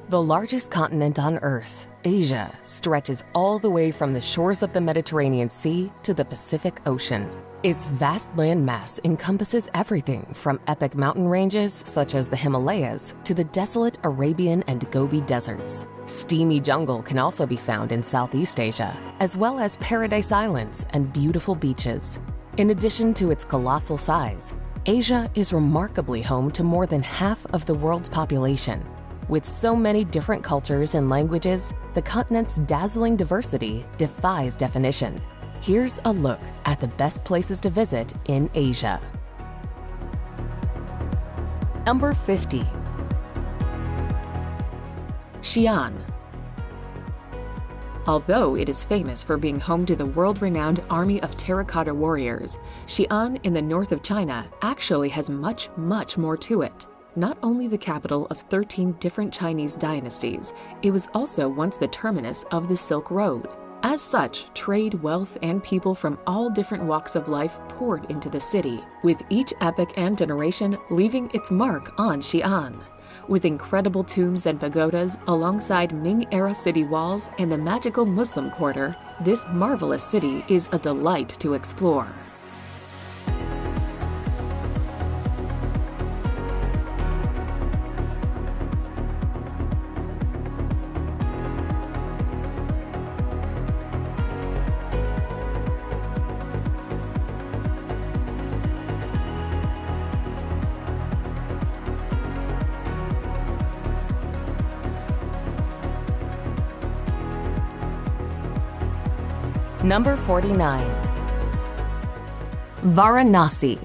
The largest continent on Earth, Asia, stretches all the way from the shores of the Mediterranean Sea to the Pacific Ocean. Its vast landmass encompasses everything from epic mountain ranges such as the Himalayas to the desolate Arabian and Gobi deserts. Steamy jungle can also be found in Southeast Asia, as well as paradise islands and beautiful beaches. In addition to its colossal size, Asia is remarkably home to more than half of the world's population. With so many different cultures and languages, the continent's dazzling diversity defies definition. Here's a look at the best places to visit in Asia. Number 50. Xi'an. Although it is famous for being home to the world-renowned army of terracotta warriors, Xi'an in the north of China actually has much more to it. Not only the capital of 13 different Chinese dynasties, it was also once the terminus of the Silk Road. As such, trade, wealth, and people from all different walks of life poured into the city, with each epoch and generation leaving its mark on Xi'an. With incredible tombs and pagodas alongside Ming-era city walls and the magical Muslim quarter, this marvelous city is a delight to explore. Number 49. Varanasi.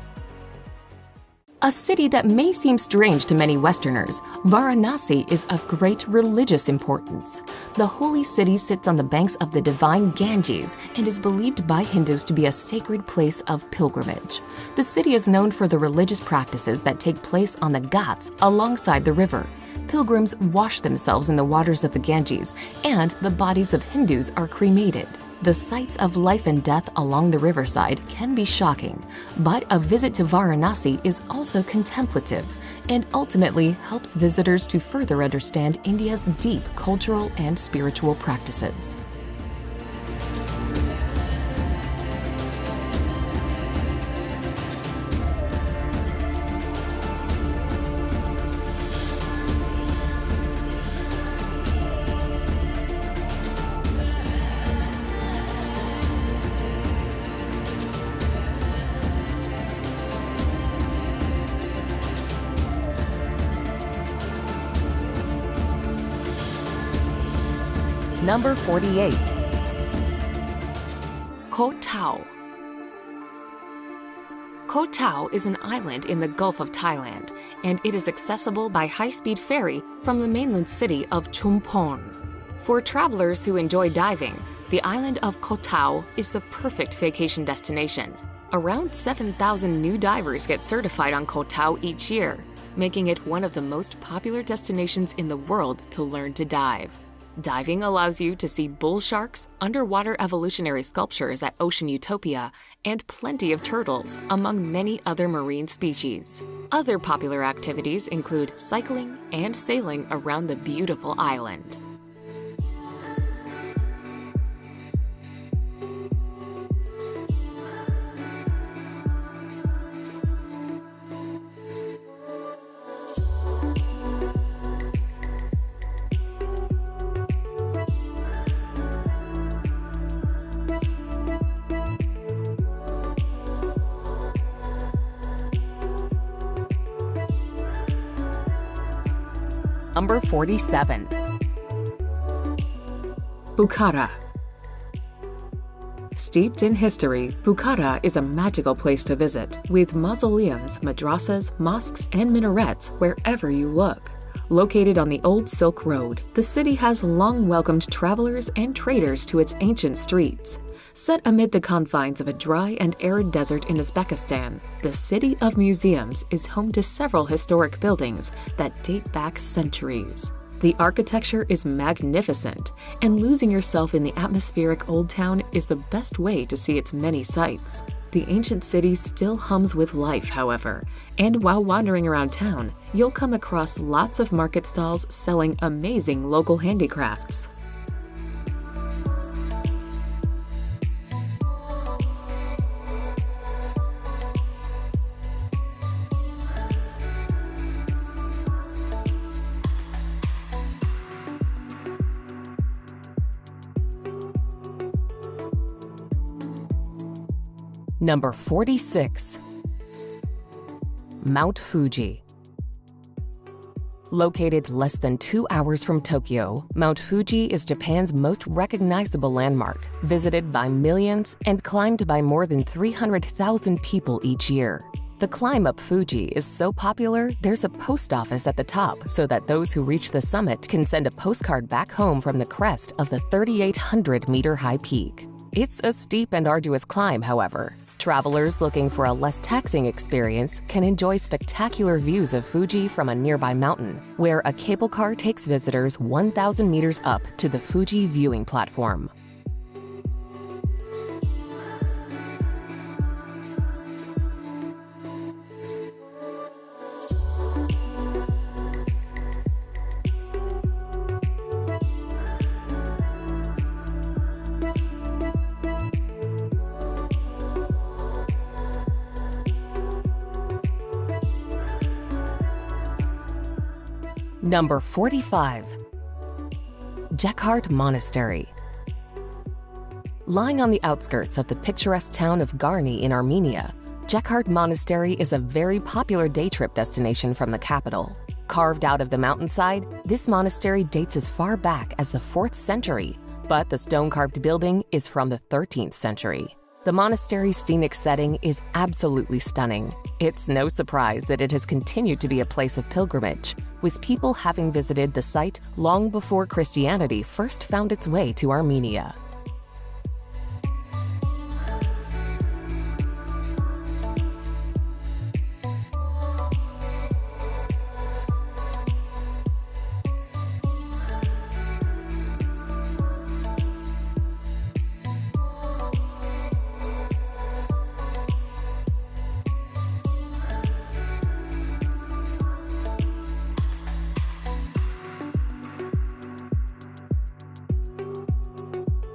A city that may seem strange to many Westerners, Varanasi is of great religious importance. The holy city sits on the banks of the divine Ganges and is believed by Hindus to be a sacred place of pilgrimage. The city is known for the religious practices that take place on the Ghats alongside the river. Pilgrims wash themselves in the waters of the Ganges, and the bodies of Hindus are cremated. The sights of life and death along the riverside can be shocking, but a visit to Varanasi is also contemplative and ultimately helps visitors to further understand India's deep cultural and spiritual practices. Number 48. Koh Tao. Koh Tao is an island in the Gulf of Thailand, and it is accessible by high-speed ferry from the mainland city of Chumphon. For travelers who enjoy diving, the island of Koh Tao is the perfect vacation destination. Around 7,000 new divers get certified on Koh Tao each year, making it one of the most popular destinations in the world to learn to dive. Diving allows you to see bull sharks, underwater evolutionary sculptures at Ocean Utopia, and plenty of turtles, among many other marine species. Other popular activities include cycling and sailing around the beautiful island. Number 47. Bukhara. Steeped in history, Bukhara is a magical place to visit, with mausoleums, madrasas, mosques, and minarets wherever you look. Located on the old Silk Road, the city has long welcomed travelers and traders to its ancient streets. Set amid the confines of a dry and arid desert in Uzbekistan, the City of Museums is home to several historic buildings that date back centuries. The architecture is magnificent, and losing yourself in the atmospheric Old Town is the best way to see its many sights. The ancient city still hums with life, however, and while wandering around town, you'll come across lots of market stalls selling amazing local handicrafts. Number 46. Mount Fuji. Located less than 2 hours from Tokyo, Mount Fuji is Japan's most recognizable landmark, visited by millions and climbed by more than 300,000 people each year. The climb up Fuji is so popular, there's a post office at the top so that those who reach the summit can send a postcard back home from the crest of the 3,800-meter-high peak. It's a steep and arduous climb, however. Travelers looking for a less taxing experience can enjoy spectacular views of Fuji from a nearby mountain, where a cable car takes visitors 1,000 meters up to the Fuji viewing platform. Number 45. Jekhard Monastery. Lying on the outskirts of the picturesque town of Garni in Armenia, Jekhard Monastery is a very popular day trip destination from the capital. Carved out of the mountainside, this monastery dates as far back as the 4th century, but the stone-carved building is from the 13th century. The monastery's scenic setting is absolutely stunning. It's no surprise that it has continued to be a place of pilgrimage, with people having visited the site long before Christianity first found its way to Armenia.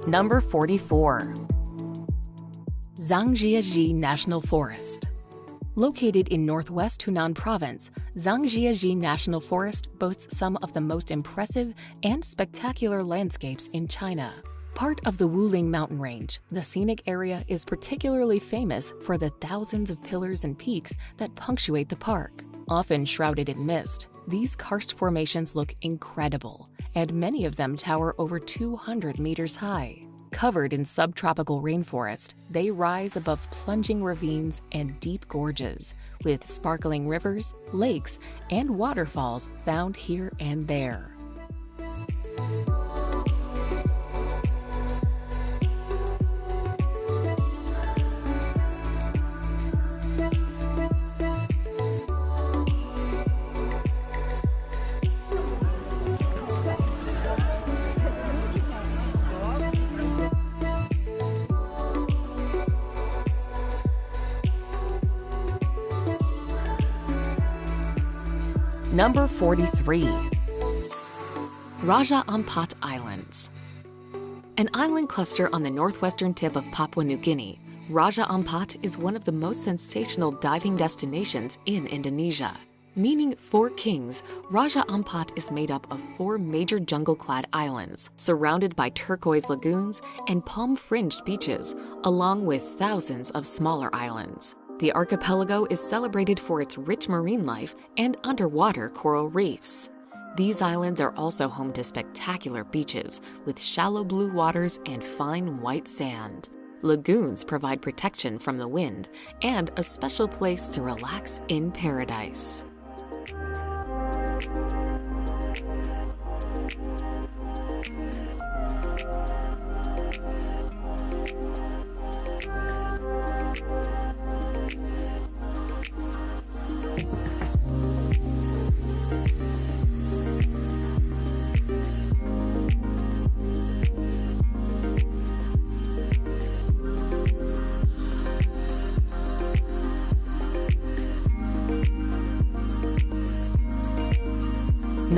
Number 44. Zhangjiajie National Forest. Located in northwest Hunan Province, Zhangjiajie National Forest boasts some of the most impressive and spectacular landscapes in China. Part of the Wuling mountain range, the scenic area is particularly famous for the thousands of pillars and peaks that punctuate the park. Often shrouded in mist, these karst formations look incredible, and many of them tower over 200 meters high. Covered in subtropical rainforest, they rise above plunging ravines and deep gorges, with sparkling rivers, lakes, and waterfalls found here and there. Number 43. Raja Ampat Islands. An island cluster on the northwestern tip of Papua New Guinea, Raja Ampat is one of the most sensational diving destinations in Indonesia. Meaning Four Kings, Raja Ampat is made up of 4 major jungle-clad islands, surrounded by turquoise lagoons and palm-fringed beaches, along with thousands of smaller islands. The archipelago is celebrated for its rich marine life and underwater coral reefs. These islands are also home to spectacular beaches with shallow blue waters and fine white sand. Lagoons provide protection from the wind and a special place to relax in paradise.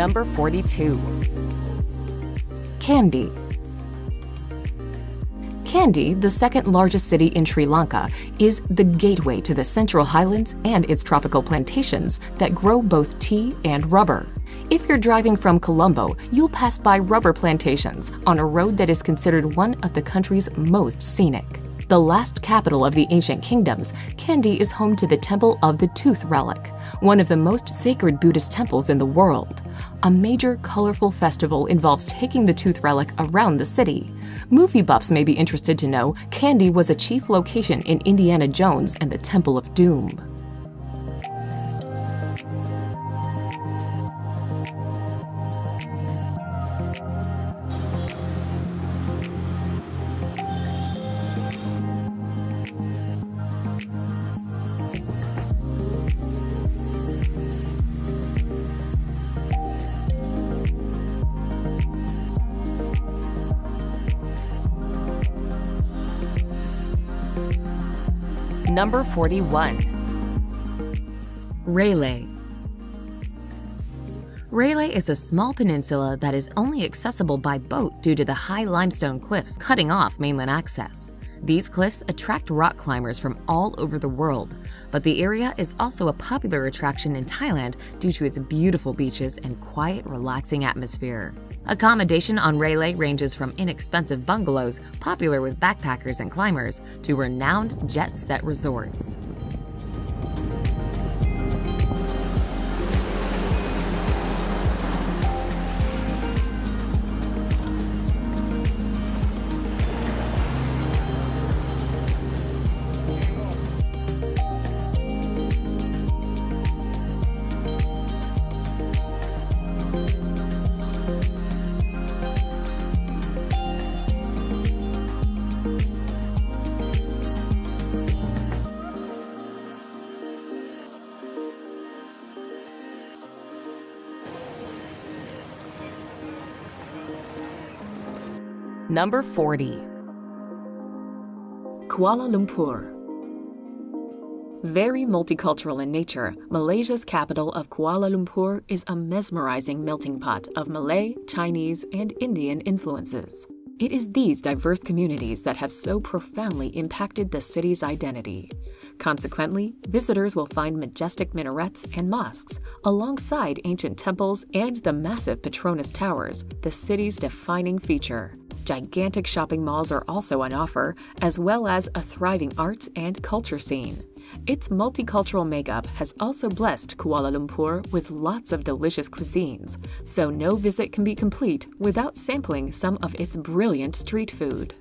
Number 42. Kandy. Kandy, the second largest city in Sri Lanka, is the gateway to the Central Highlands and its tropical plantations that grow both tea and rubber. If you're driving from Colombo, you'll pass by rubber plantations on a road that is considered one of the country's most scenic. The last capital of the ancient kingdoms, Kandy is home to the Temple of the Tooth Relic, one of the most sacred Buddhist temples in the world. A major, colorful festival involves taking the tooth relic around the city. Movie buffs may be interested to know Kandy was a chief location in Indiana Jones and the Temple of Doom. Number 41. Railay. Railay is a small peninsula that is only accessible by boat due to the high limestone cliffs cutting off mainland access. These cliffs attract rock climbers from all over the world, but the area is also a popular attraction in Thailand due to its beautiful beaches and quiet, relaxing atmosphere. Accommodation on Railay ranges from inexpensive bungalows popular with backpackers and climbers to renowned jet-set resorts. Number 40. Kuala Lumpur. Very multicultural in nature, Malaysia's capital of Kuala Lumpur is a mesmerizing melting pot of Malay, Chinese, and Indian influences. It is these diverse communities that have so profoundly impacted the city's identity. Consequently, visitors will find majestic minarets and mosques, alongside ancient temples and the massive Petronas Towers, the city's defining feature. Gigantic shopping malls are also on offer, as well as a thriving arts and culture scene. Its multicultural makeup has also blessed Kuala Lumpur with lots of delicious cuisines, so no visit can be complete without sampling some of its brilliant street food.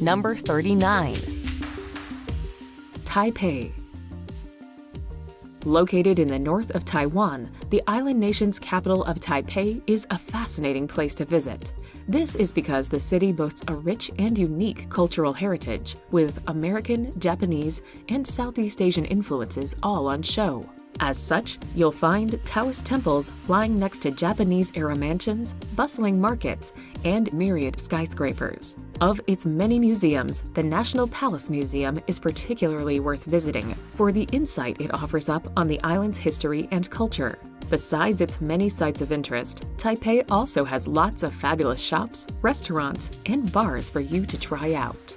Number 39. Taipei. Located in the north of Taiwan, the island nation's capital of Taipei is a fascinating place to visit. This is because the city boasts a rich and unique cultural heritage, with American, Japanese, and Southeast Asian influences all on show. As such, you'll find Taoist temples lying next to Japanese-era mansions, bustling markets, and myriad skyscrapers. Of its many museums, the National Palace Museum is particularly worth visiting for the insight it offers up on the island's history and culture. Besides its many sites of interest, Taipei also has lots of fabulous shops, restaurants, and bars for you to try out.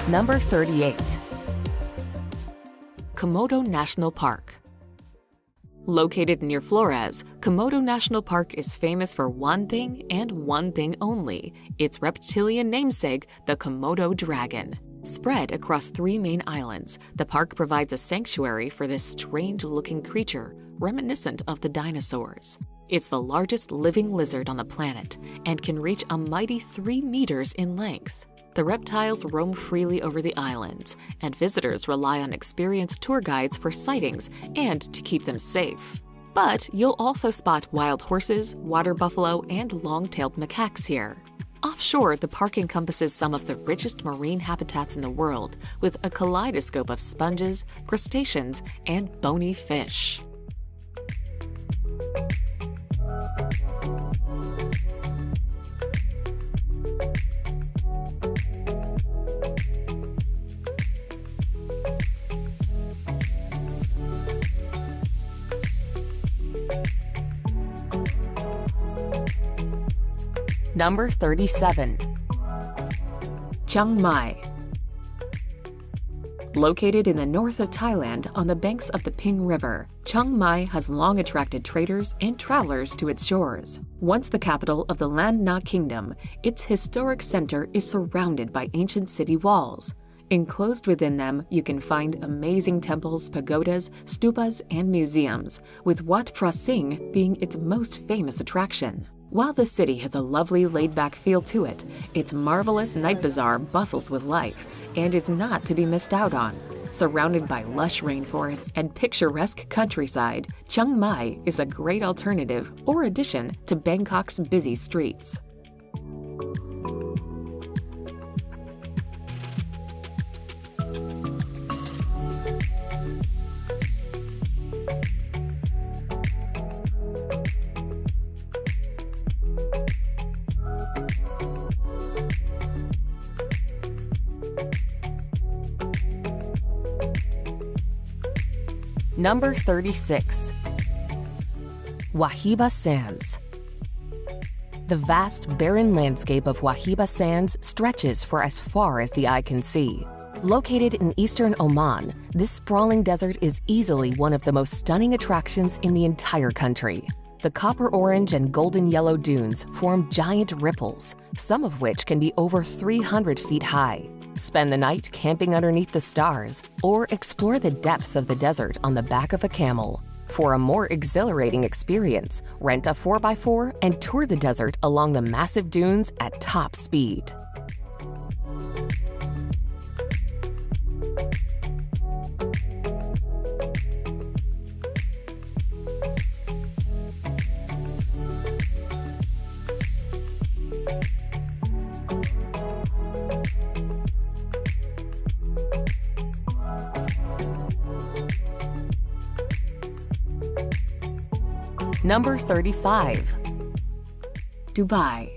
Number 38. Komodo National Park. Located near Flores, Komodo National Park is famous for one thing and one thing only, its reptilian namesake, the Komodo dragon. Spread across 3 main islands, the park provides a sanctuary for this strange-looking creature, reminiscent of the dinosaurs. It's the largest living lizard on the planet and can reach a mighty 3 meters in length. The reptiles roam freely over the islands, and visitors rely on experienced tour guides for sightings and to keep them safe. But you'll also spot wild horses, water buffalo, and long-tailed macaques here. Offshore, the park encompasses some of the richest marine habitats in the world, with a kaleidoscope of sponges, crustaceans, and bony fish. Number 37. Chiang Mai. Located in the north of Thailand on the banks of the Ping River, Chiang Mai has long attracted traders and travelers to its shores. Once the capital of the Lan Na Kingdom, its historic center is surrounded by ancient city walls. Enclosed within them, you can find amazing temples, pagodas, stupas, and museums, with Wat Phra Singh being its most famous attraction. While the city has a lovely laid-back feel to it, its marvelous night bazaar bustles with life and is not to be missed out on. Surrounded by lush rainforests and picturesque countryside, Chiang Mai is a great alternative or addition to Bangkok's busy streets. Number 36. Wahiba Sands. The vast, barren landscape of Wahiba Sands stretches for as far as the eye can see. Located in eastern Oman, this sprawling desert is easily one of the most stunning attractions in the entire country. The copper orange and golden yellow dunes form giant ripples, some of which can be over 300 feet high. Spend the night camping underneath the stars, or explore the depths of the desert on the back of a camel. For a more exhilarating experience, rent a 4x4 and tour the desert along the massive dunes at top speed. Number 35. Dubai.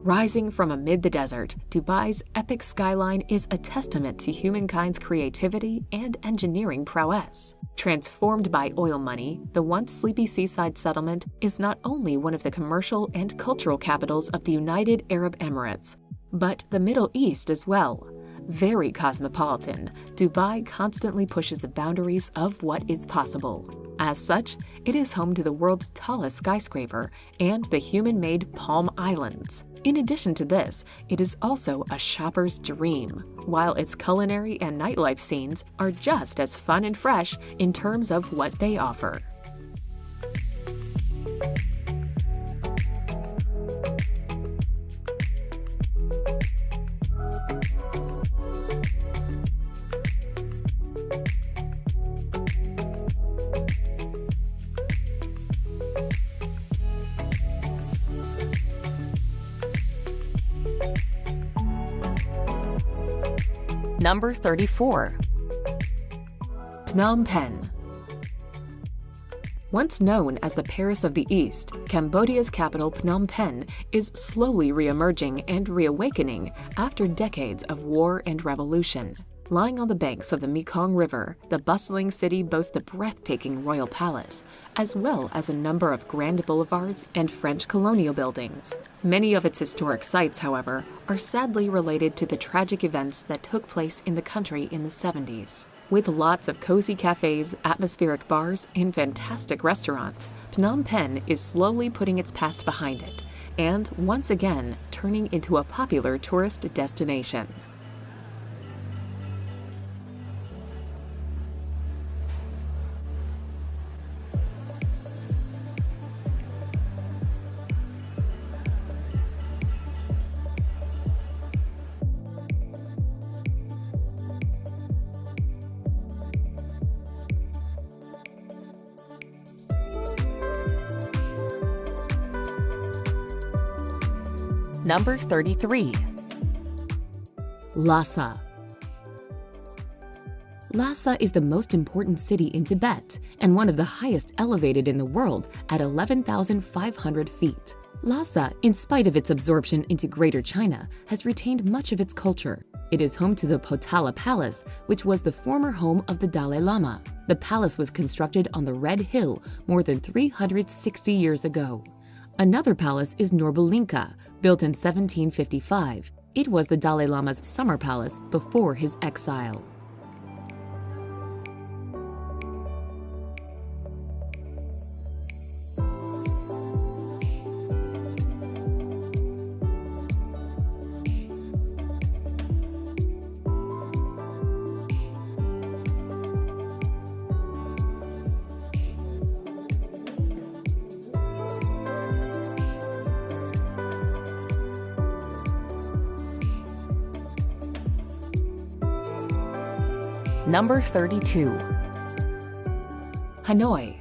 Rising from amid the desert, Dubai's epic skyline is a testament to humankind's creativity and engineering prowess. Transformed by oil money, the once sleepy seaside settlement is not only one of the commercial and cultural capitals of the United Arab Emirates, but the Middle East as well. Very cosmopolitan, Dubai constantly pushes the boundaries of what is possible. As such, it is home to the world's tallest skyscraper and the human-made Palm Islands. In addition to this, it is also a shopper's dream, while its culinary and nightlife scenes are just as fun and fresh in terms of what they offer. Number 34. Phnom Penh. Once known as the Paris of the East, Cambodia's capital Phnom Penh is slowly re-emerging and reawakening after decades of war and revolution. Lying on the banks of the Mekong River, the bustling city boasts the breathtaking royal palace, as well as a number of grand boulevards and French colonial buildings. Many of its historic sites, however, are sadly related to the tragic events that took place in the country in the 70s. With lots of cozy cafes, atmospheric bars, and fantastic restaurants, Phnom Penh is slowly putting its past behind it and once again turning into a popular tourist destination. Number 33. Lhasa. Lhasa is the most important city in Tibet and one of the highest elevated in the world at 11,500 feet. Lhasa, in spite of its absorption into Greater China, has retained much of its culture. It is home to the Potala Palace, which was the former home of the Dalai Lama. The palace was constructed on the Red Hill more than 360 years ago. Another palace is Norbulinka, built in 1755. It was the Dalai Lama's summer palace before his exile. Number 32. Hanoi.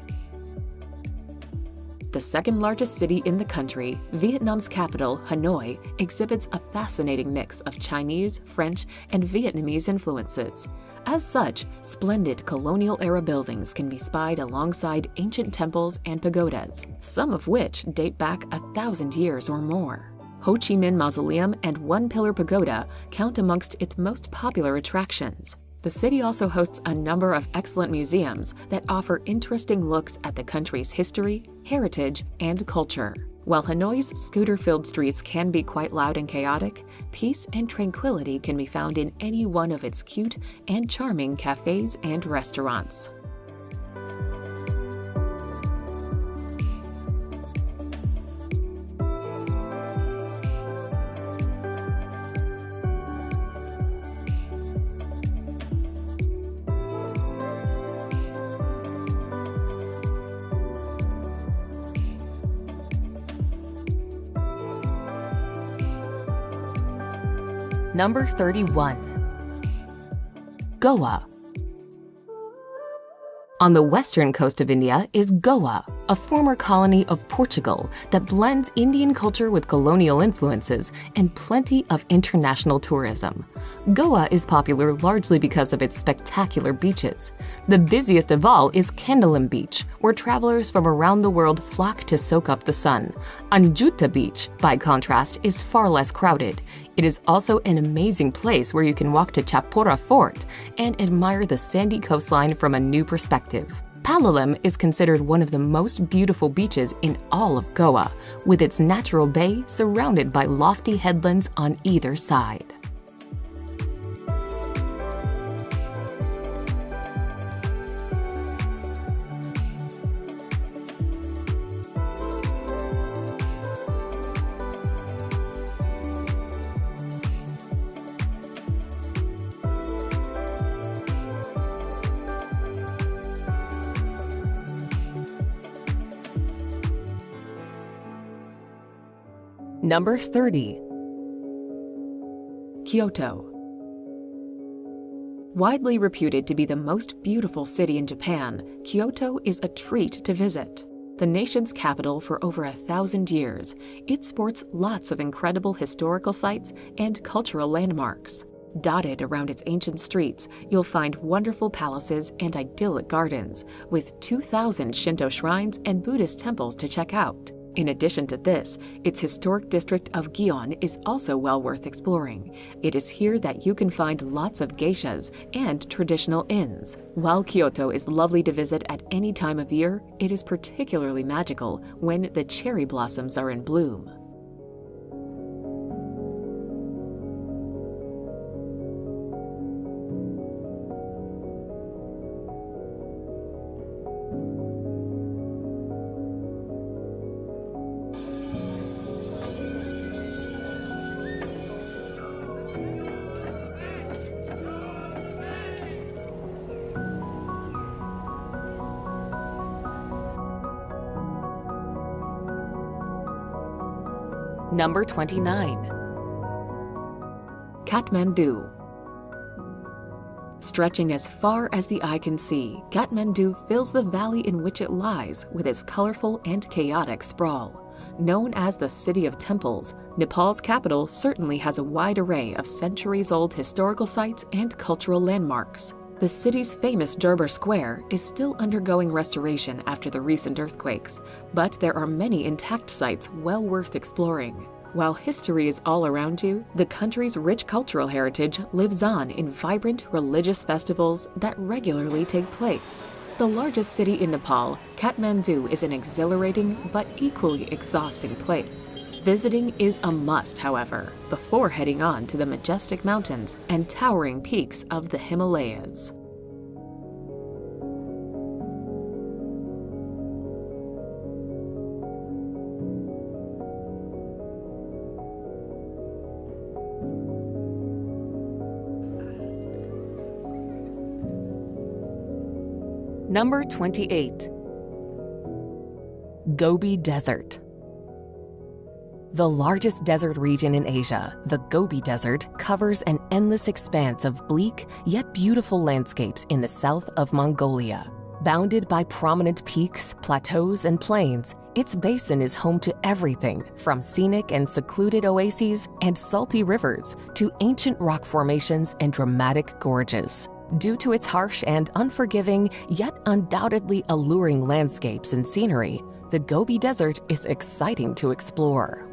The second largest city in the country, Vietnam's capital, Hanoi, exhibits a fascinating mix of Chinese, French, and Vietnamese influences. As such, splendid colonial-era buildings can be spied alongside ancient temples and pagodas, some of which date back 1,000 years or more. Ho Chi Minh Mausoleum and One Pillar Pagoda count amongst its most popular attractions. The city also hosts a number of excellent museums that offer interesting looks at the country's history, heritage, and culture. While Hanoi's scooter-filled streets can be quite loud and chaotic, peace and tranquility can be found in any one of its cute and charming cafes and restaurants. Number 31. Goa. On the western coast of India is Goa, a former colony of Portugal that blends Indian culture with colonial influences and plenty of international tourism. Goa is popular largely because of its spectacular beaches. The busiest of all is Candolim Beach, where travelers from around the world flock to soak up the sun. Anjuta Beach, by contrast, is far less crowded. It is also an amazing place where you can walk to Chapora Fort and admire the sandy coastline from a new perspective. Palolem is considered one of the most beautiful beaches in all of Goa, with its natural bay surrounded by lofty headlands on either side. Number 30. Kyoto. Widely reputed to be the most beautiful city in Japan, Kyoto is a treat to visit. The nation's capital for over 1,000 years, it sports lots of incredible historical sites and cultural landmarks. Dotted around its ancient streets, you'll find wonderful palaces and idyllic gardens, with 2,000 Shinto shrines and Buddhist temples to check out. In addition to this, its historic district of Gion is also well worth exploring. It is here that you can find lots of geishas and traditional inns. While Kyoto is lovely to visit at any time of year, it is particularly magical when the cherry blossoms are in bloom. Number 29. Kathmandu. Stretching as far as the eye can see, Kathmandu fills the valley in which it lies with its colorful and chaotic sprawl. Known as the City of Temples, Nepal's capital certainly has a wide array of centuries-old historical sites and cultural landmarks. The city's famous Durbar Square is still undergoing restoration after the recent earthquakes, but there are many intact sites well worth exploring. While history is all around you, the country's rich cultural heritage lives on in vibrant religious festivals that regularly take place. The largest city in Nepal, Kathmandu is an exhilarating but equally exhausting place. Visiting is a must, however, before heading on to the majestic mountains and towering peaks of the Himalayas. Number 28. Gobi Desert. The largest desert region in Asia, the Gobi Desert covers an endless expanse of bleak yet beautiful landscapes in the south of Mongolia. Bounded by prominent peaks, plateaus, and plains, its basin is home to everything from scenic and secluded oases and salty rivers to ancient rock formations and dramatic gorges. Due to its harsh and unforgiving, yet undoubtedly alluring landscapes and scenery, the Gobi Desert is exciting to explore.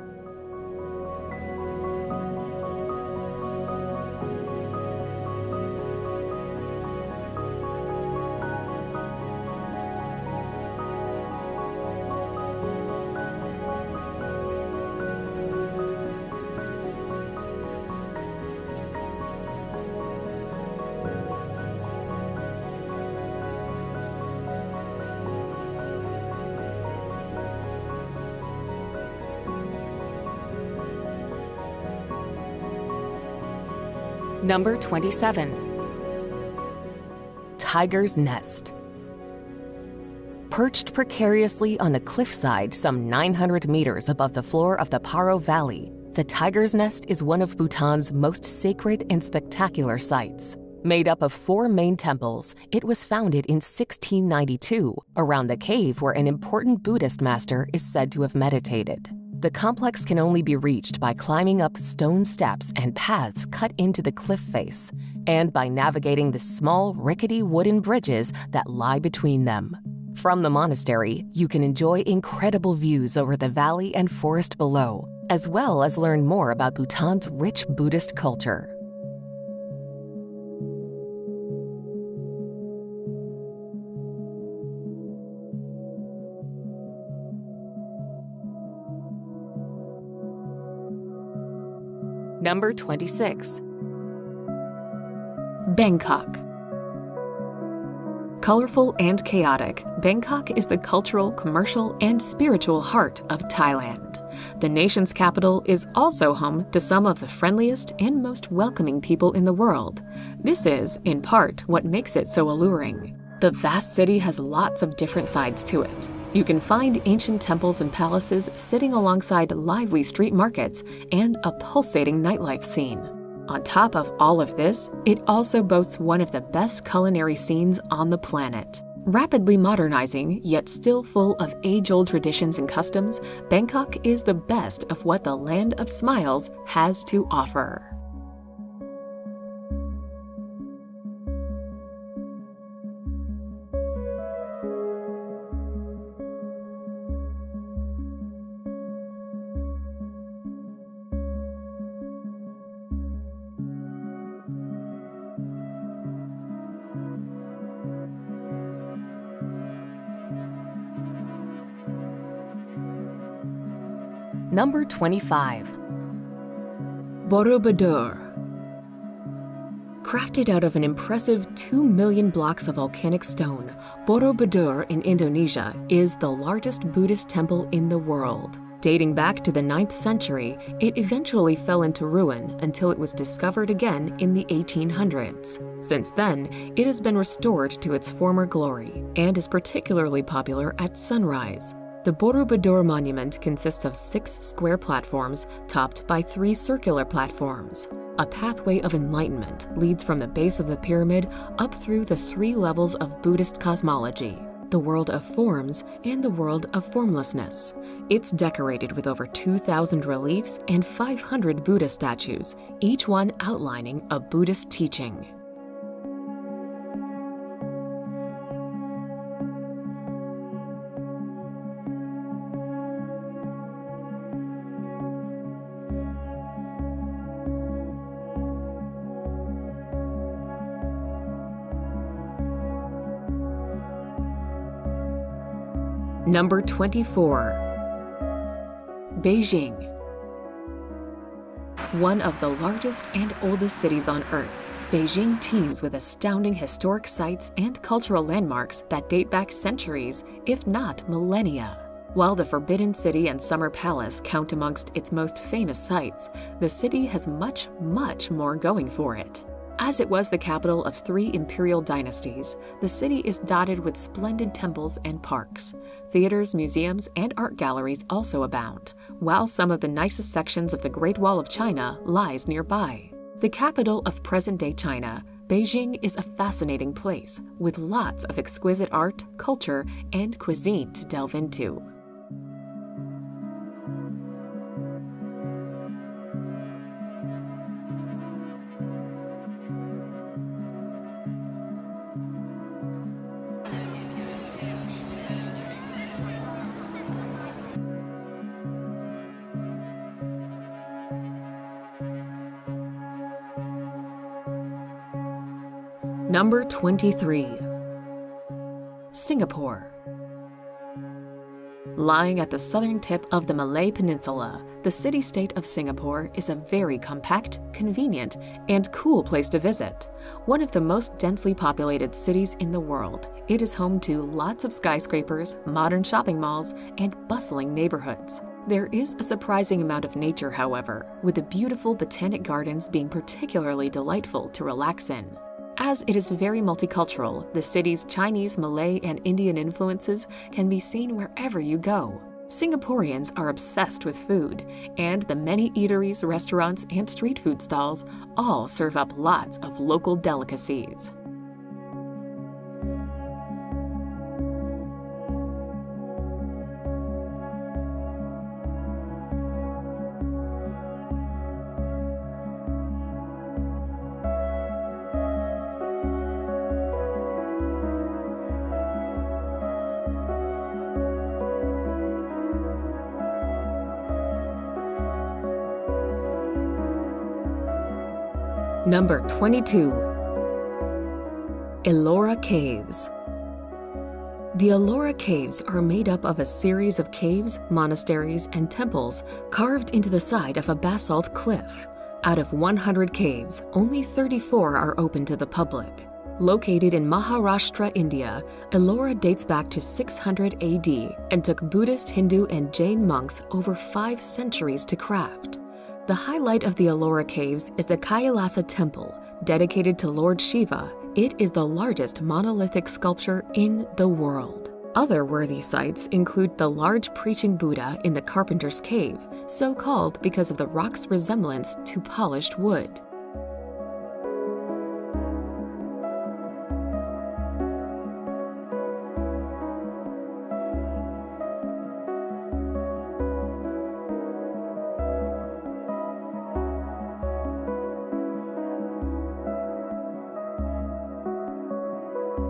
Number 27. Tiger's Nest. Perched precariously on a cliffside some 900 meters above the floor of the Paro Valley, the Tiger's Nest is one of Bhutan's most sacred and spectacular sites. Made up of 4 main temples, it was founded in 1692 around the cave where an important Buddhist master is said to have meditated. The complex can only be reached by climbing up stone steps and paths cut into the cliff face, and by navigating the small, rickety wooden bridges that lie between them. From the monastery, you can enjoy incredible views over the valley and forest below, as well as learn more about Bhutan's rich Buddhist culture. Number 26. Bangkok. Colorful and chaotic, Bangkok is the cultural, commercial, and spiritual heart of Thailand. The nation's capital is also home to some of the friendliest and most welcoming people in the world. This is, in part, what makes it so alluring. The vast city has lots of different sides to it. You can find ancient temples and palaces sitting alongside lively street markets and a pulsating nightlife scene. On top of all of this, it also boasts one of the best culinary scenes on the planet. Rapidly modernizing, yet still full of age-old traditions and customs, Bangkok is the best of what the Land of Smiles has to offer. Number 25. Borobudur. Crafted out of an impressive 2 million blocks of volcanic stone, Borobudur in Indonesia is the largest Buddhist temple in the world. Dating back to the 9th century, it eventually fell into ruin until it was discovered again in the 1800s. Since then, it has been restored to its former glory and is particularly popular at sunrise. The Borobudur Monument consists of 6 square platforms topped by 3 circular platforms. A pathway of enlightenment leads from the base of the pyramid up through the 3 levels of Buddhist cosmology, the world of forms and the world of formlessness. It's decorated with over 2,000 reliefs and 500 Buddha statues, each one outlining a Buddhist teaching. Number 24. Beijing. One of the largest and oldest cities on Earth, Beijing teems with astounding historic sites and cultural landmarks that date back centuries, if not millennia. While the Forbidden City and Summer Palace count amongst its most famous sites, the city has much, much more going for it. As it was the capital of 3 imperial dynasties, the city is dotted with splendid temples and parks. Theaters, museums, and art galleries also abound, while some of the nicest sections of the Great Wall of China lies nearby. The capital of present-day China, Beijing is a fascinating place, with lots of exquisite art, culture, and cuisine to delve into. Number 23. Singapore. Lying at the southern tip of the Malay Peninsula, the city-state of Singapore is a very compact, convenient, and cool place to visit. One of the most densely populated cities in the world, it is home to lots of skyscrapers, modern shopping malls, and bustling neighborhoods. There is a surprising amount of nature, however, with the beautiful botanic gardens being particularly delightful to relax in. As it is very multicultural, the city's Chinese, Malay, and Indian influences can be seen wherever you go. Singaporeans are obsessed with food, and the many eateries, restaurants, and street food stalls all serve up lots of local delicacies. Number 22. Ellora Caves. The Ellora Caves are made up of a series of caves, monasteries, and temples carved into the side of a basalt cliff. Out of 100 caves, only 34 are open to the public. Located in Maharashtra, India, Ellora dates back to 600 AD and took Buddhist, Hindu, and Jain monks over 5 centuries to craft. The highlight of the Ellora Caves is the Kailasa Temple, dedicated to Lord Shiva. It is the largest monolithic sculpture in the world. Other worthy sites include the large preaching Buddha in the Carpenter's Cave, so called because of the rock's resemblance to polished wood.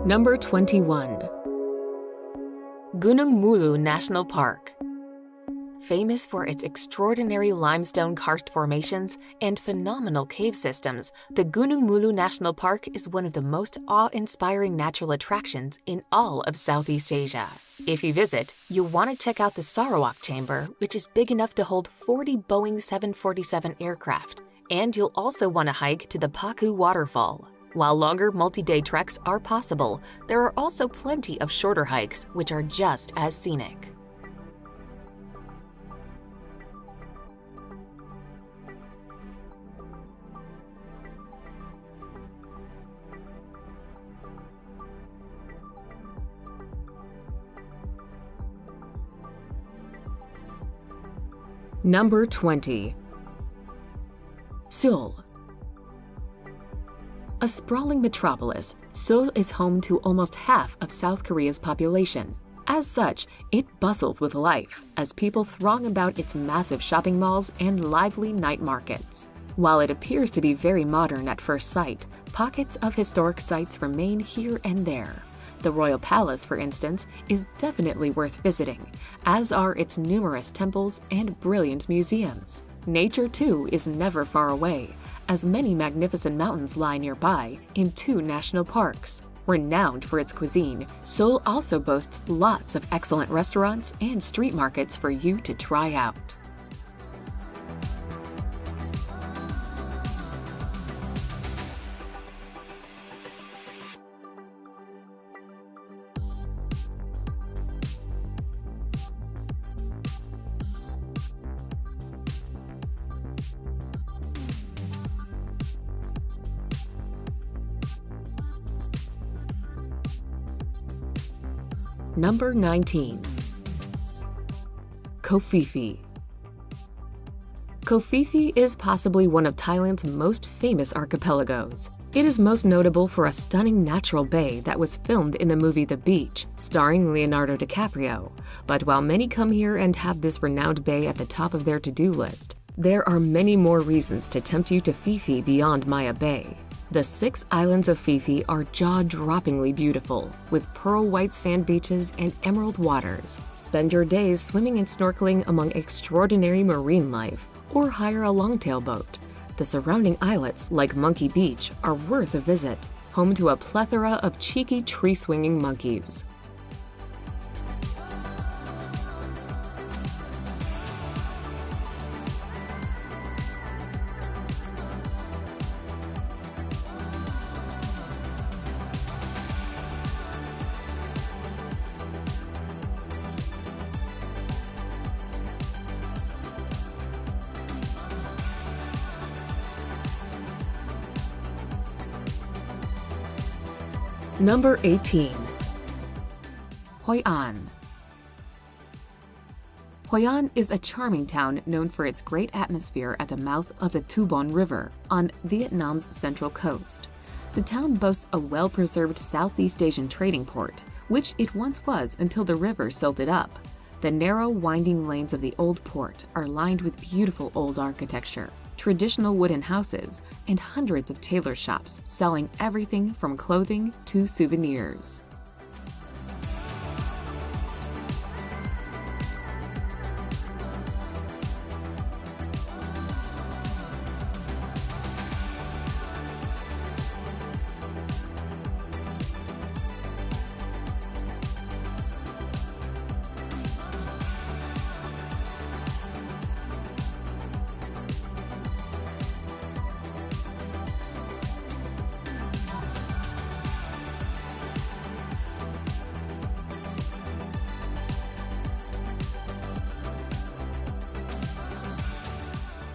Number 21. Gunung Mulu National Park. Famous for its extraordinary limestone karst formations and phenomenal cave systems, the Gunung Mulu National Park is one of the most awe-inspiring natural attractions in all of Southeast Asia. If you visit, you'll want to check out the Sarawak Chamber, which is big enough to hold 40 Boeing 747 aircraft, and you'll also want to hike to the Paku Waterfall. While longer multi-day treks are possible, there are also plenty of shorter hikes which are just as scenic. Number 20. Seoul. A sprawling metropolis, Seoul is home to almost half of South Korea's population. As such, it bustles with life as people throng about its massive shopping malls and lively night markets. While it appears to be very modern at first sight, pockets of historic sites remain here and there. The Royal Palace, for instance, is definitely worth visiting, as are its numerous temples and brilliant museums. Nature, too, is never far away, as many magnificent mountains lie nearby in 2 national parks. Renowned for its cuisine, Seoul also boasts lots of excellent restaurants and street markets for you to try out. Number 19. Koh Phi Phi. Koh Phi Phi is possibly one of Thailand's most famous archipelagos. It is most notable for a stunning natural bay that was filmed in the movie The Beach, starring Leonardo DiCaprio. But while many come here and have this renowned bay at the top of their to-do list, there are many more reasons to tempt you to Phi Phi beyond Maya Bay. The 6 islands of Phi Phi are jaw-droppingly beautiful, with pearl-white sand beaches and emerald waters. Spend your days swimming and snorkeling among extraordinary marine life, or hire a longtail boat. The surrounding islets, like Monkey Beach, are worth a visit, home to a plethora of cheeky tree-swinging monkeys. Number 18. Hoi An. Hoi An is a charming town known for its great atmosphere at the mouth of the Tu Bon River on Vietnam's central coast. The town boasts a well-preserved Southeast Asian trading port, which it once was until the river silted up. The narrow, winding lanes of the old port are lined with beautiful old architecture, traditional wooden houses, and hundreds of tailor shops selling everything from clothing to souvenirs.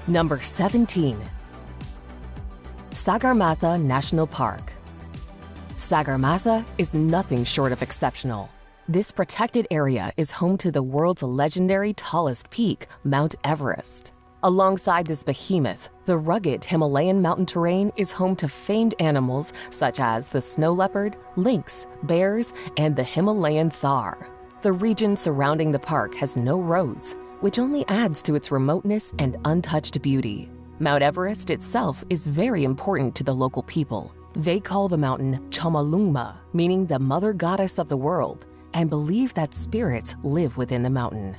Number 17. Sagarmatha National Park. Sagarmatha is nothing short of exceptional. This protected area is home to the world's legendary tallest peak, Mount Everest. Alongside this behemoth, the rugged Himalayan mountain terrain is home to famed animals such as the snow leopard, lynx, bears, and the Himalayan thar. The region surrounding the park has no roads, which only adds to its remoteness and untouched beauty. Mount Everest itself is very important to the local people. They call the mountain Chomolungma, meaning the mother goddess of the world, and believe that spirits live within the mountain.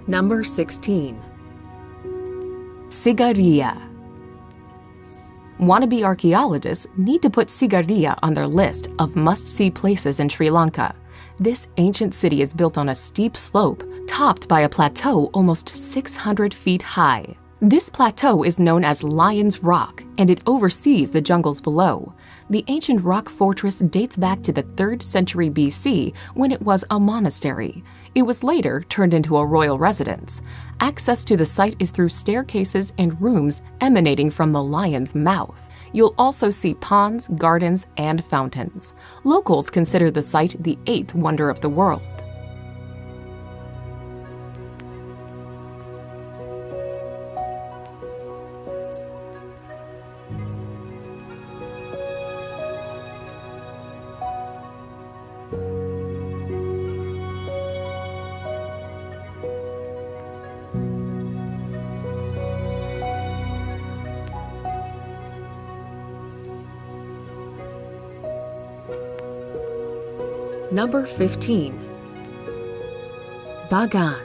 Number 16. Sigiriya. Wannabe archaeologists need to put Sigiriya on their list of must-see places in Sri Lanka. This ancient city is built on a steep slope topped by a plateau almost 600 feet high. This plateau is known as Lion's Rock, and it oversees the jungles below. The ancient rock fortress dates back to the 3rd century BC when it was a monastery. It was later turned into a royal residence. Access to the site is through staircases and rooms emanating from the lion's mouth. You'll also see ponds, gardens, and fountains. Locals consider the site the 8th wonder of the world. Number 15. Bagan.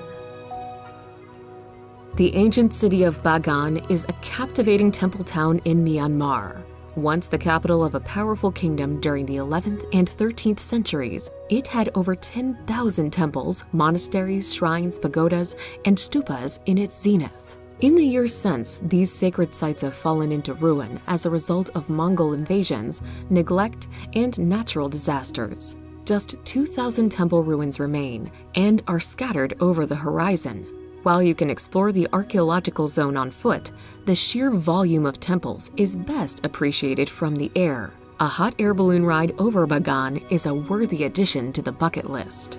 The ancient city of Bagan is a captivating temple town in Myanmar. Once the capital of a powerful kingdom during the 11th and 13th centuries, it had over 10,000 temples, monasteries, shrines, pagodas, and stupas in its zenith. In the years since, these sacred sites have fallen into ruin as a result of Mongol invasions, neglect, and natural disasters. Just 2,000 temple ruins remain and are scattered over the horizon. While you can explore the archaeological zone on foot, the sheer volume of temples is best appreciated from the air. A hot air balloon ride over Bagan is a worthy addition to the bucket list.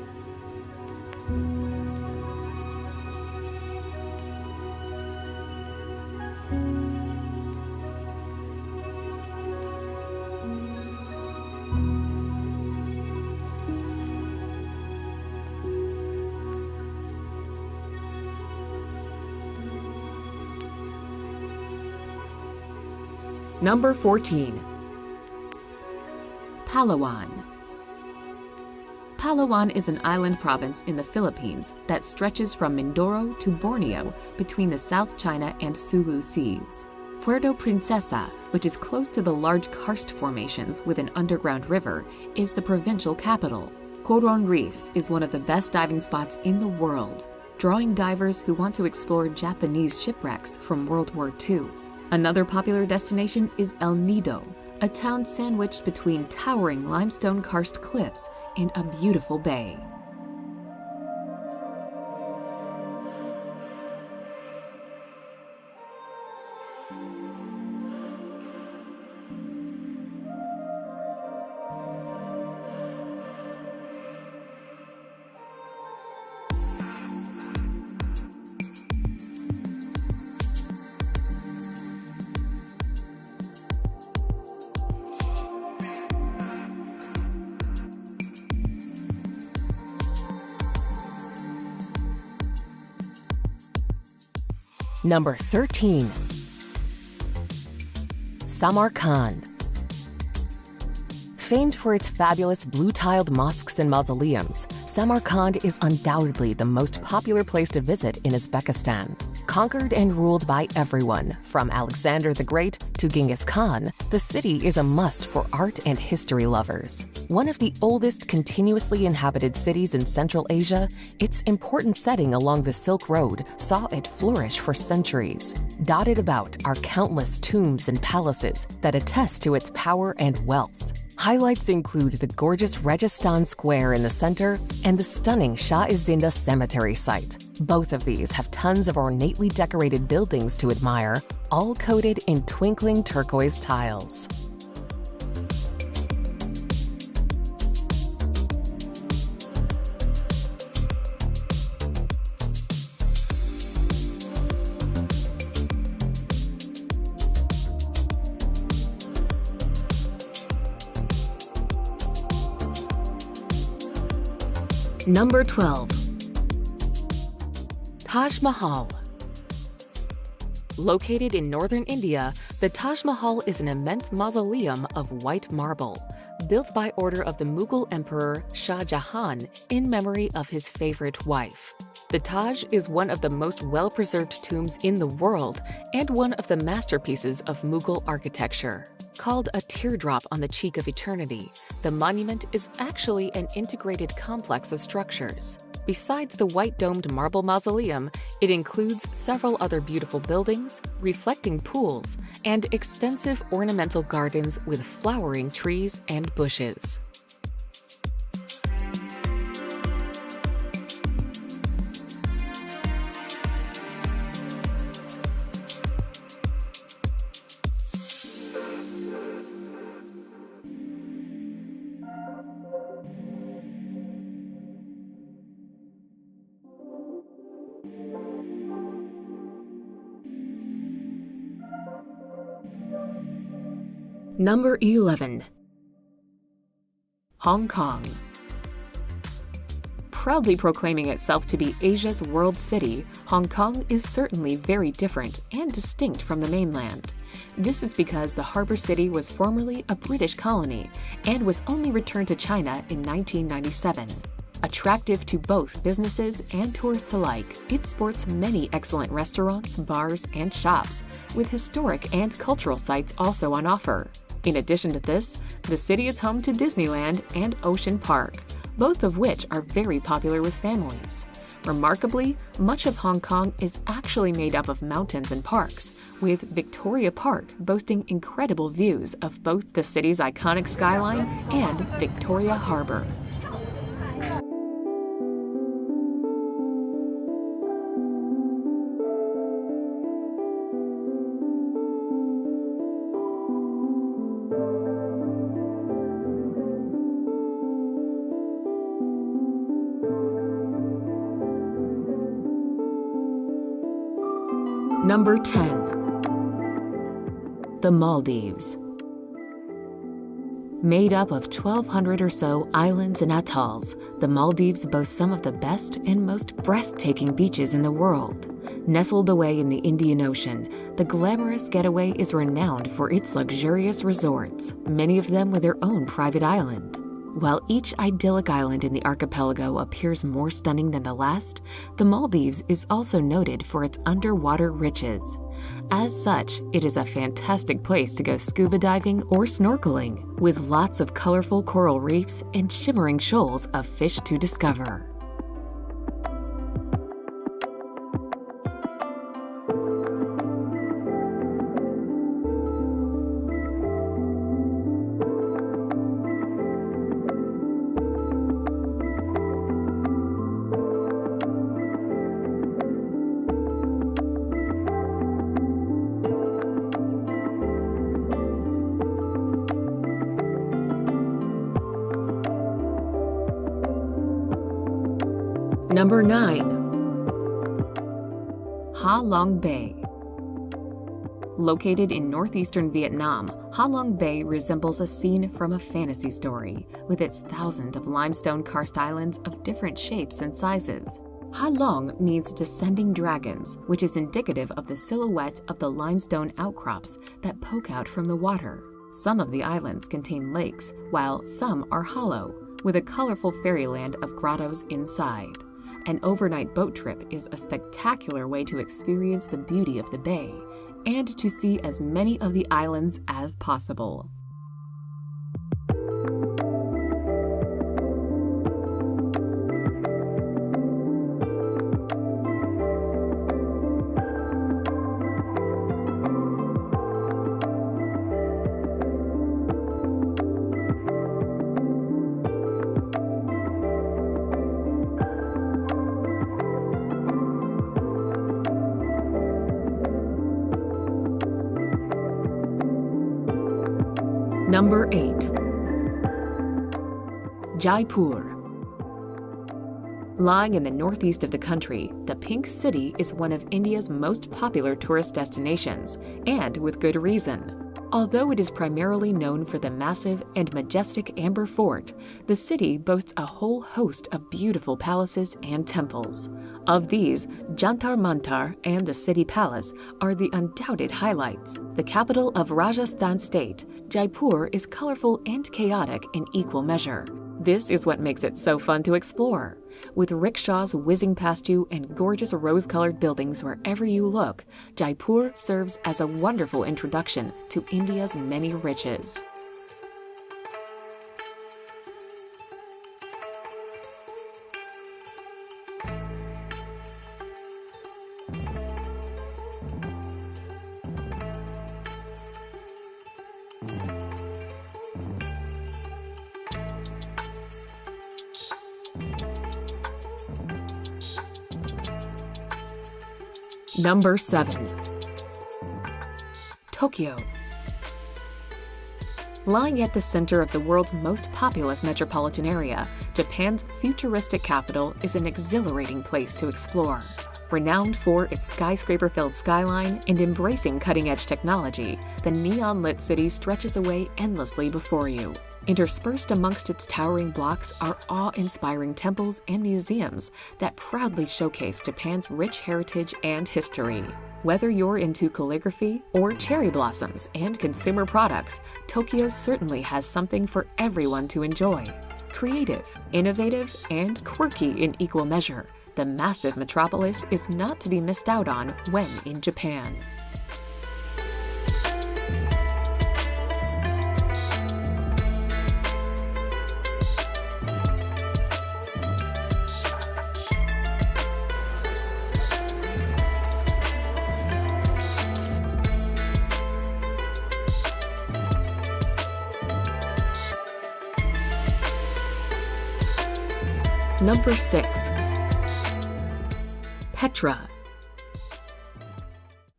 Number 14. Palawan. Palawan is an island province in the Philippines that stretches from Mindoro to Borneo between the South China and Sulu Seas. Puerto Princesa, which is close to the large karst formations with an underground river, is the provincial capital. Coron Reefs is one of the best diving spots in the world, drawing divers who want to explore Japanese shipwrecks from World War II. Another popular destination is El Nido, a town sandwiched between towering limestone karst cliffs and a beautiful bay. Number 13. Samarkand. Famed for its fabulous blue-tiled mosques and mausoleums, Samarkand is undoubtedly the most popular place to visit in Uzbekistan. Conquered and ruled by everyone, from Alexander the Great to Genghis Khan, the city is a must for art and history lovers. One of the oldest continuously inhabited cities in Central Asia, its important setting along the Silk Road saw it flourish for centuries. Dotted about are countless tombs and palaces that attest to its power and wealth. Highlights include the gorgeous Registan Square in the center and the stunning Shah-e-Zinda Cemetery site. Both of these have tons of ornately decorated buildings to admire, all coated in twinkling turquoise tiles. Number 12. Taj Mahal. Located in northern India, the Taj Mahal is an immense mausoleum of white marble, built by order of the Mughal Emperor Shah Jahan in memory of his favorite wife. The Taj is one of the most well-preserved tombs in the world and one of the masterpieces of Mughal architecture. Called a teardrop on the cheek of eternity, the monument is actually an integrated complex of structures. Besides the white-domed marble mausoleum, it includes several other beautiful buildings, reflecting pools, and extensive ornamental gardens with flowering trees and bushes. Number 11. Hong Kong. Proudly proclaiming itself to be Asia's world city, Hong Kong is certainly very different and distinct from the mainland. This is because the harbor city was formerly a British colony and was only returned to China in 1997. Attractive to both businesses and tourists alike, it sports many excellent restaurants, bars, and shops, with historic and cultural sites also on offer. In addition to this, the city is home to Disneyland and Ocean Park, both of which are very popular with families. Remarkably, much of Hong Kong is actually made up of mountains and parks, with Victoria Park boasting incredible views of both the city's iconic skyline and Victoria Harbour. Number 10. The Maldives. Made up of 1,200 or so islands and atolls, the Maldives boast some of the best and most breathtaking beaches in the world. Nestled away in the Indian Ocean, the glamorous getaway is renowned for its luxurious resorts, many of them with their own private island. While each idyllic island in the archipelago appears more stunning than the last, the Maldives is also noted for its underwater riches. As such, it is a fantastic place to go scuba diving or snorkeling, with lots of colorful coral reefs and shimmering shoals of fish to discover. Number 9. Ha Long Bay. Located in northeastern Vietnam, Ha Long Bay resembles a scene from a fantasy story, with its thousands of limestone karst islands of different shapes and sizes. Ha Long means descending dragons, which is indicative of the silhouette of the limestone outcrops that poke out from the water. Some of the islands contain lakes, while some are hollow, with a colorful fairyland of grottos inside. An overnight boat trip is a spectacular way to experience the beauty of the bay and to see as many of the islands as possible. Number 8. Jaipur. Lying in the northeast of the country, the Pink City is one of India's most popular tourist destinations, and with good reason. Although it is primarily known for the massive and majestic Amber Fort, the city boasts a whole host of beautiful palaces and temples. Of these, Jantar Mantar and the City Palace are the undoubted highlights. The capital of Rajasthan state, Jaipur is colorful and chaotic in equal measure. This is what makes it so fun to explore. With rickshaws whizzing past you and gorgeous rose-colored buildings wherever you look, Jaipur serves as a wonderful introduction to India's many riches. Number 7. Tokyo. Lying at the center of the world's most populous metropolitan area, Japan's futuristic capital is an exhilarating place to explore. Renowned for its skyscraper-filled skyline and embracing cutting-edge technology, the neon-lit city stretches away endlessly before you. Interspersed amongst its towering blocks are awe-inspiring temples and museums that proudly showcase Japan's rich heritage and history. Whether you're into calligraphy or cherry blossoms and consumer products, Tokyo certainly has something for everyone to enjoy. Creative, innovative, and quirky in equal measure, the massive metropolis is not to be missed out on when in Japan. Number 6. Petra.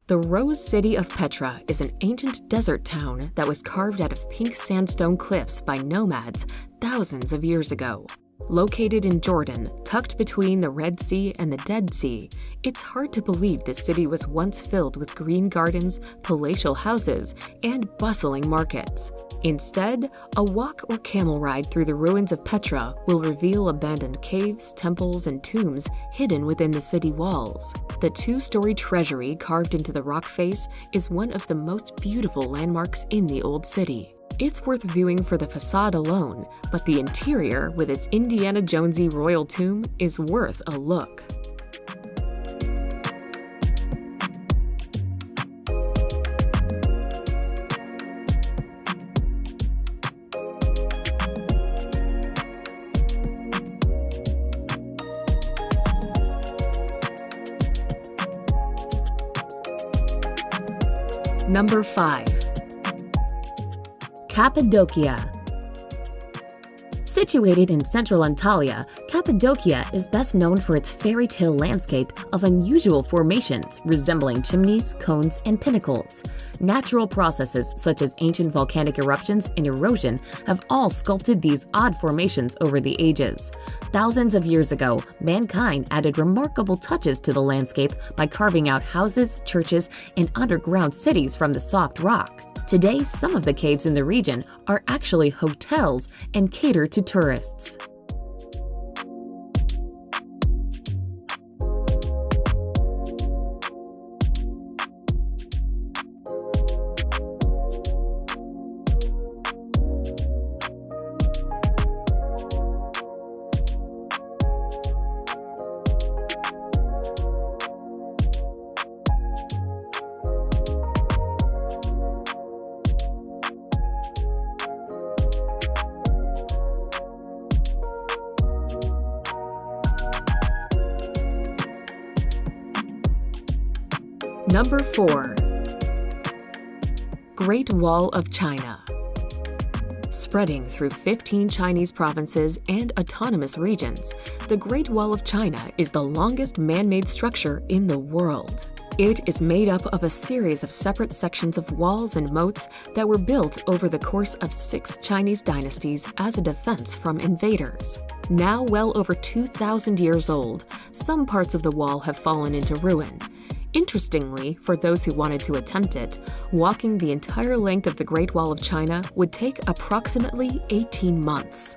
The Rose City of Petra is an ancient desert town that was carved out of pink sandstone cliffs by nomads thousands of years ago. Located in Jordan, tucked between the Red Sea and the Dead Sea, it's hard to believe this city was once filled with green gardens, palatial houses, and bustling markets. Instead, a walk or camel ride through the ruins of Petra will reveal abandoned caves, temples, and tombs hidden within the city walls. The two-story treasury carved into the rock face is one of the most beautiful landmarks in the old city. It's worth viewing for the facade alone, but the interior, with its Indiana Jonesy royal tomb, is worth a look. Number 5. Cappadocia. Situated in central Antalya, Cappadocia is best known for its fairy tale landscape of unusual formations resembling chimneys, cones, and pinnacles. Natural processes such as ancient volcanic eruptions and erosion have all sculpted these odd formations over the ages. Thousands of years ago, mankind added remarkable touches to the landscape by carving out houses, churches, and underground cities from the soft rock. Today, some of the caves in the region are actually hotels and cater to tourists. Number 4. Great Wall of China. Spreading through 15 Chinese provinces and autonomous regions, the Great Wall of China is the longest man-made structure in the world. It is made up of a series of separate sections of walls and moats that were built over the course of 6 Chinese dynasties as a defense from invaders. Now well over 2,000 years old, some parts of the wall have fallen into ruin. Interestingly, for those who wanted to attempt it, walking the entire length of the Great Wall of China would take approximately 18 months.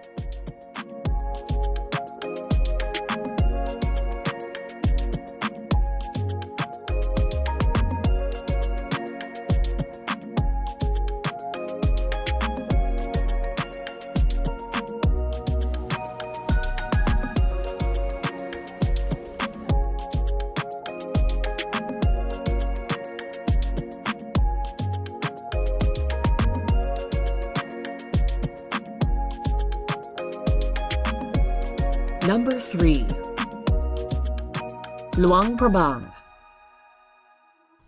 Number 3. Luang Prabang.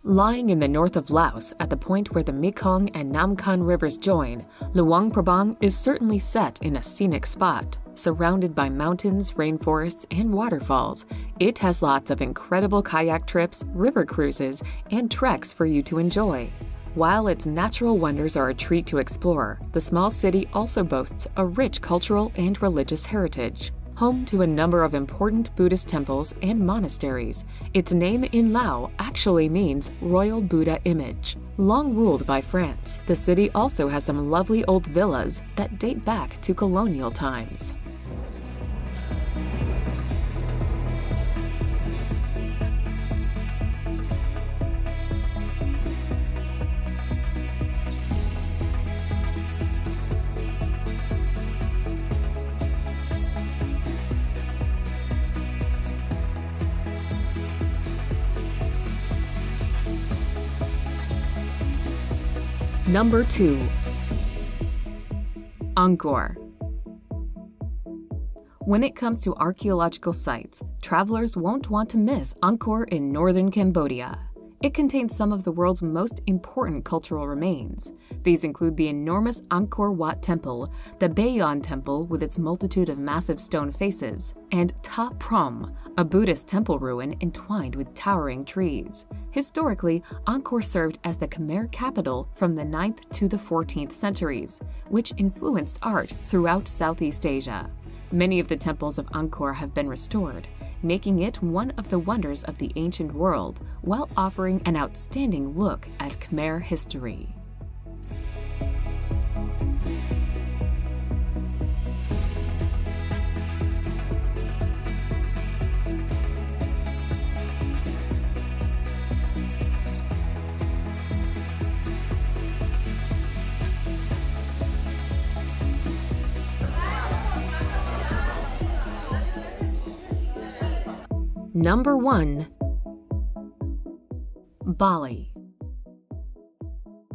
Lying in the north of Laos at the point where the Mekong and Nam Khan rivers join, Luang Prabang is certainly set in a scenic spot. Surrounded by mountains, rainforests, and waterfalls, it has lots of incredible kayak trips, river cruises, and treks for you to enjoy. While its natural wonders are a treat to explore, the small city also boasts a rich cultural and religious heritage. Home to a number of important Buddhist temples and monasteries, its name in Lao actually means Royal Buddha Image. Long ruled by France, the city also has some lovely old villas that date back to colonial times. Number 2. Angkor. When it comes to archaeological sites, travelers won't want to miss Angkor in northern Cambodia. It contains some of the world's most important cultural remains. These include the enormous Angkor Wat Temple, the Bayon Temple with its multitude of massive stone faces, and Ta Prohm, a Buddhist temple ruin entwined with towering trees. Historically, Angkor served as the Khmer capital from the 9th to the 14th centuries, which influenced art throughout Southeast Asia. Many of the temples of Angkor have been restored, making it one of the wonders of the ancient world, while offering an outstanding look at Khmer history. Number 1. Bali.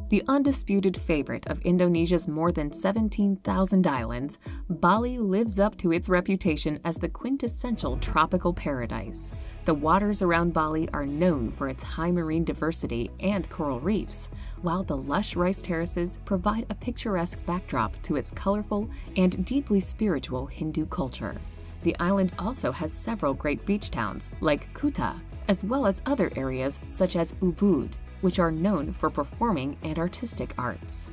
The undisputed favorite of Indonesia's more than 17,000 islands, Bali lives up to its reputation as the quintessential tropical paradise. The waters around Bali are known for its high marine diversity and coral reefs, while the lush rice terraces provide a picturesque backdrop to its colorful and deeply spiritual Hindu culture. The island also has several great beach towns, like Kuta, as well as other areas such as Ubud, which are known for performing and artistic arts.